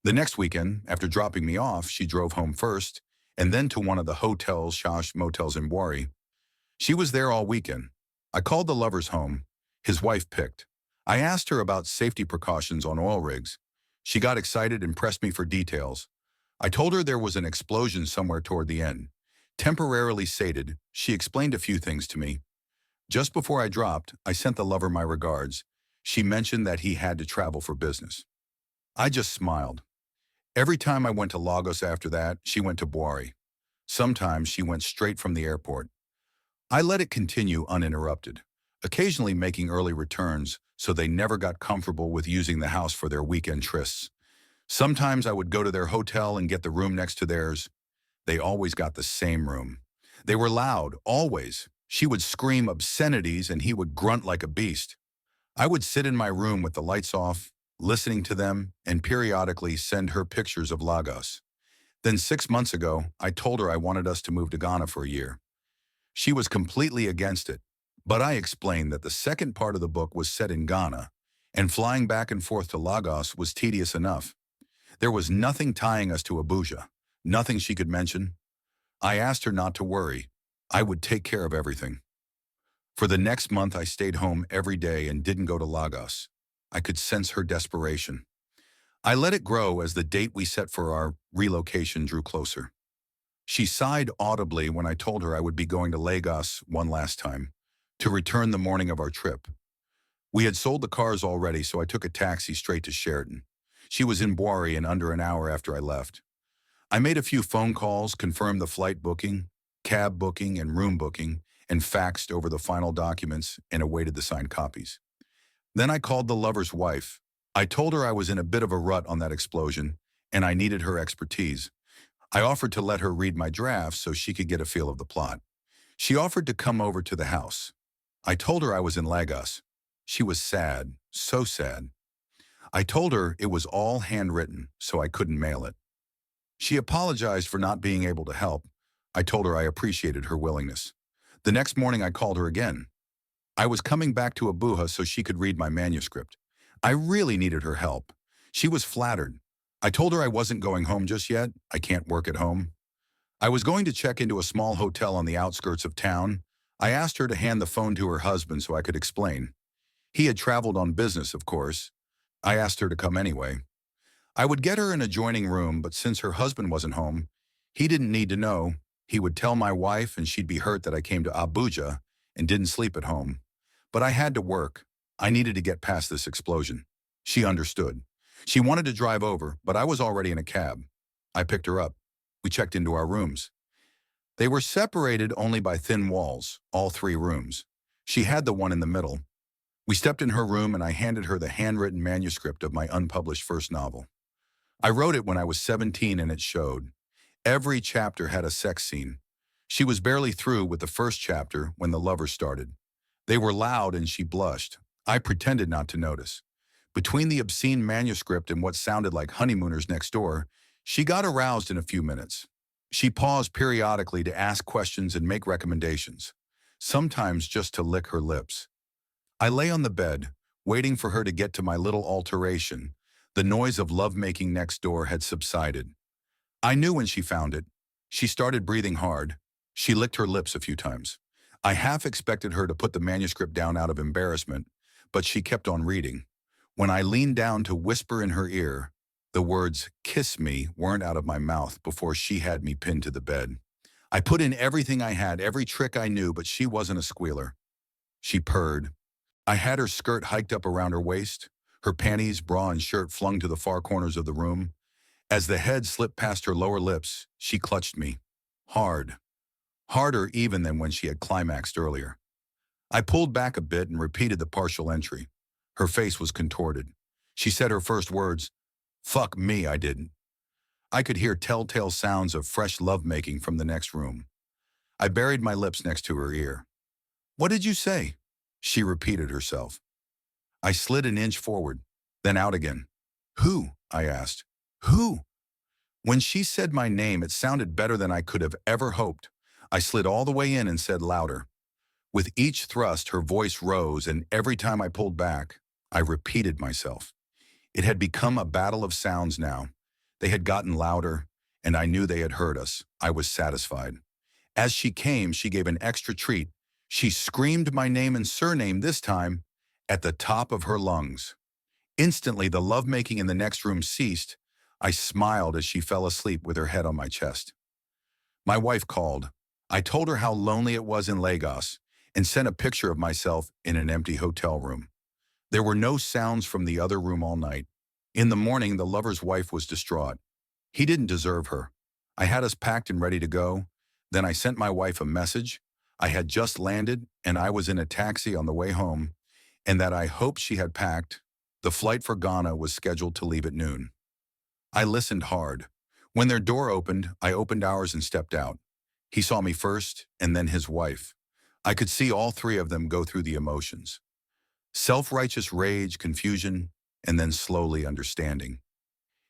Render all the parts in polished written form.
The next weekend, after dropping me off, she drove home first, and then to one of the hotels/motels in Wari. She was there all weekend. I called the lovers home. His wife picked. I asked her about safety precautions on oil rigs. She got excited and pressed me for details. I told her there was an explosion somewhere toward the end. Temporarily sated, she explained a few things to me. Just before I dropped, I sent the lover my regards. She mentioned that he had to travel for business. I just smiled. Every time I went to Lagos after that, she went to Bwari. Sometimes she went straight from the airport. I let it continue uninterrupted, occasionally making early returns so they never got comfortable with using the house for their weekend trysts. Sometimes I would go to their hotel and get the room next to theirs. They always got the same room. They were loud, always. She would scream obscenities and he would grunt like a beast. I would sit in my room with the lights off, listening to them, and periodically send her pictures of Lagos. Then 6 months ago, I told her I wanted us to move to Ghana for a year. She was completely against it, but I explained that the second part of the book was set in Ghana, and flying back and forth to Lagos was tedious enough. There was nothing tying us to Abuja, nothing she could mention. I asked her not to worry. I would take care of everything. For the next month, I stayed home every day and didn't go to Lagos. I could sense her desperation. I let it grow as the date we set for our relocation drew closer. She sighed audibly when I told her I would be going to Lagos one last time, to return the morning of our trip. We had sold the cars already, so I took a taxi straight to Sheraton. She was in Bwari in under an hour after I left. I made a few phone calls, confirmed the flight booking, cab booking, and room booking, and faxed over the final documents and awaited the signed copies. Then I called the lover's wife. I told her I was in a bit of a rut on that explosion, and I needed her expertise. I offered to let her read my drafts so she could get a feel of the plot. She offered to come over to the house. I told her I was in Lagos. She was sad, so sad. I told her it was all handwritten, so I couldn't mail it. She apologized for not being able to help. I told her I appreciated her willingness. The next morning I called her again. I was coming back to Abuja so she could read my manuscript. I really needed her help. She was flattered. I told her I wasn't going home just yet. I can't work at home. I was going to check into a small hotel on the outskirts of town. I asked her to hand the phone to her husband so I could explain. He had traveled on business, of course. I asked her to come anyway. I would get her an adjoining room, but since her husband wasn't home, he didn't need to know. He would tell my wife and she'd be hurt that I came to Abuja and didn't sleep at home. But I had to work. I needed to get past this explosion. She understood. She wanted to drive over, but I was already in a cab. I picked her up. We checked into our rooms. They were separated only by thin walls, all three rooms. She had the one in the middle. We stepped in her room and I handed her the handwritten manuscript of my unpublished first novel. I wrote it when I was 17 and it showed. Every chapter had a sex scene. She was barely through with the first chapter when the lovers started. They were loud and she blushed. I pretended not to notice. Between the obscene manuscript and what sounded like honeymooners next door, she got aroused in a few minutes. She paused periodically to ask questions and make recommendations, sometimes just to lick her lips. I lay on the bed, waiting for her to get to my little alteration. The noise of lovemaking next door had subsided. I knew when she found it. She started breathing hard. She licked her lips a few times. I half expected her to put the manuscript down out of embarrassment, but she kept on reading. When I leaned down to whisper in her ear, the words, "kiss me," weren't out of my mouth before she had me pinned to the bed. I put in everything I had, every trick I knew, but she wasn't a squealer. She purred. I had her skirt hiked up around her waist, her panties, bra, and shirt flung to the far corners of the room. As the head slipped past her lower lips, she clutched me. Hard. Harder even than when she had climaxed earlier. I pulled back a bit and repeated the partial entry. Her face was contorted. She said her first words, "Fuck me, I didn't." I could hear telltale sounds of fresh lovemaking from the next room. I buried my lips next to her ear. "What did you say?" She repeated herself. I slid an inch forward, then out again. "Who?" I asked. "Who?" When she said my name, it sounded better than I could have ever hoped. I slid all the way in and said louder. With each thrust, her voice rose, and every time I pulled back, I repeated myself. It had become a battle of sounds now. They had gotten louder, and I knew they had heard us. I was satisfied. As she came, she gave an extra treat. She screamed my name and surname this time at the top of her lungs. Instantly, the lovemaking in the next room ceased. I smiled as she fell asleep with her head on my chest. My wife called. I told her how lonely it was in Lagos and sent a picture of myself in an empty hotel room. There were no sounds from the other room all night. In the morning, the lover's wife was distraught. He didn't deserve her. I had us packed and ready to go. Then I sent my wife a message. I had just landed and I was in a taxi on the way home, and that I hoped she had packed. The flight for Ghana was scheduled to leave at noon. I listened hard. When their door opened, I opened ours and stepped out. He saw me first, and then his wife. I could see all three of them go through the emotions. Self-righteous rage, confusion, and then slowly understanding.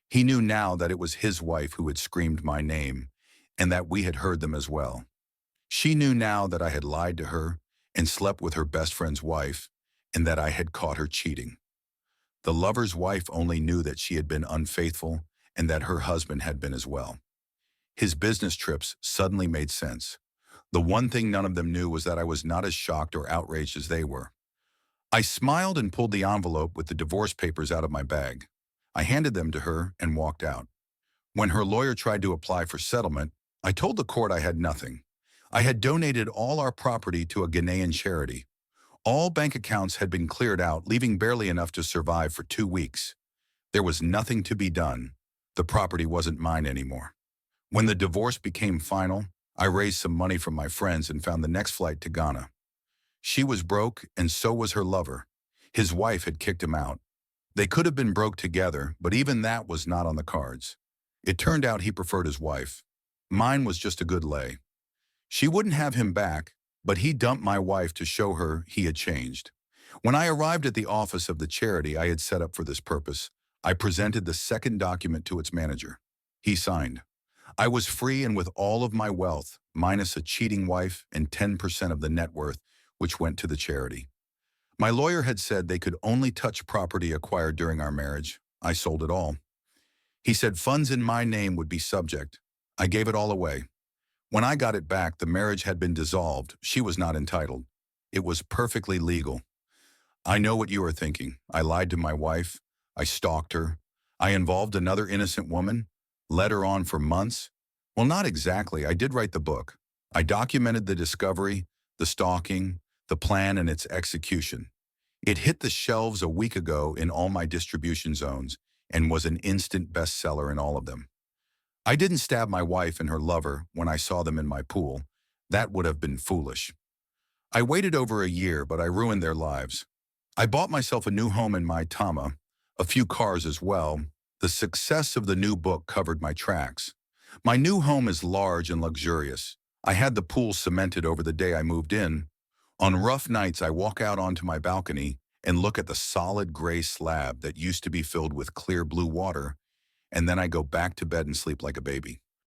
He knew now that it was his wife who had screamed my name, and that we had heard them as well. She knew now that I had lied to her and slept with her best friend's wife, and that I had caught her cheating. The lover's wife only knew that she had been unfaithful and that her husband had been as well. His business trips suddenly made sense. The one thing none of them knew was that I was not as shocked or outraged as they were. I smiled and pulled the envelope with the divorce papers out of my bag. I handed them to her and walked out. When her lawyer tried to apply for settlement, I told the court I had nothing. I had donated all our property to a Ghanaian charity. All bank accounts had been cleared out, leaving barely enough to survive for 2 weeks. There was nothing to be done. The property wasn't mine anymore. When the divorce became final, I raised some money from my friends and found the next flight to Ghana. She was broke, and so was her lover. His wife had kicked him out. They could have been broke together, but even that was not on the cards. It turned out he preferred his wife. Mine was just a good lay. She wouldn't have him back, but he dumped my wife to show her he had changed. When I arrived at the office of the charity I had set up for this purpose, I presented the second document to its manager. He signed. I was free and with all of my wealth, minus a cheating wife and 10% of the net worth, which went to the charity. My lawyer had said they could only touch property acquired during our marriage. I sold it all. He said funds in my name would be subject. I gave it all away. When I got it back, the marriage had been dissolved. She was not entitled. It was perfectly legal. I know what you are thinking. I lied to my wife. I stalked her. I involved another innocent woman, led her on for months. Well, not exactly. I did write the book. I documented the discovery, the stalking, the plan, and its execution. It hit the shelves a week ago in all my distribution zones and was an instant bestseller in all of them. I didn't stab my wife and her lover when I saw them in my pool. That would have been foolish. I waited over a year, but I ruined their lives. I bought myself a new home in my Tama, a few cars as well. The success of the new book covered my tracks. My new home is large and luxurious. I had the pool cemented over the day I moved in. On rough nights, I walk out onto my balcony and look at the solid gray slab that used to be filled with clear blue water, and then I go back to bed and sleep like a baby.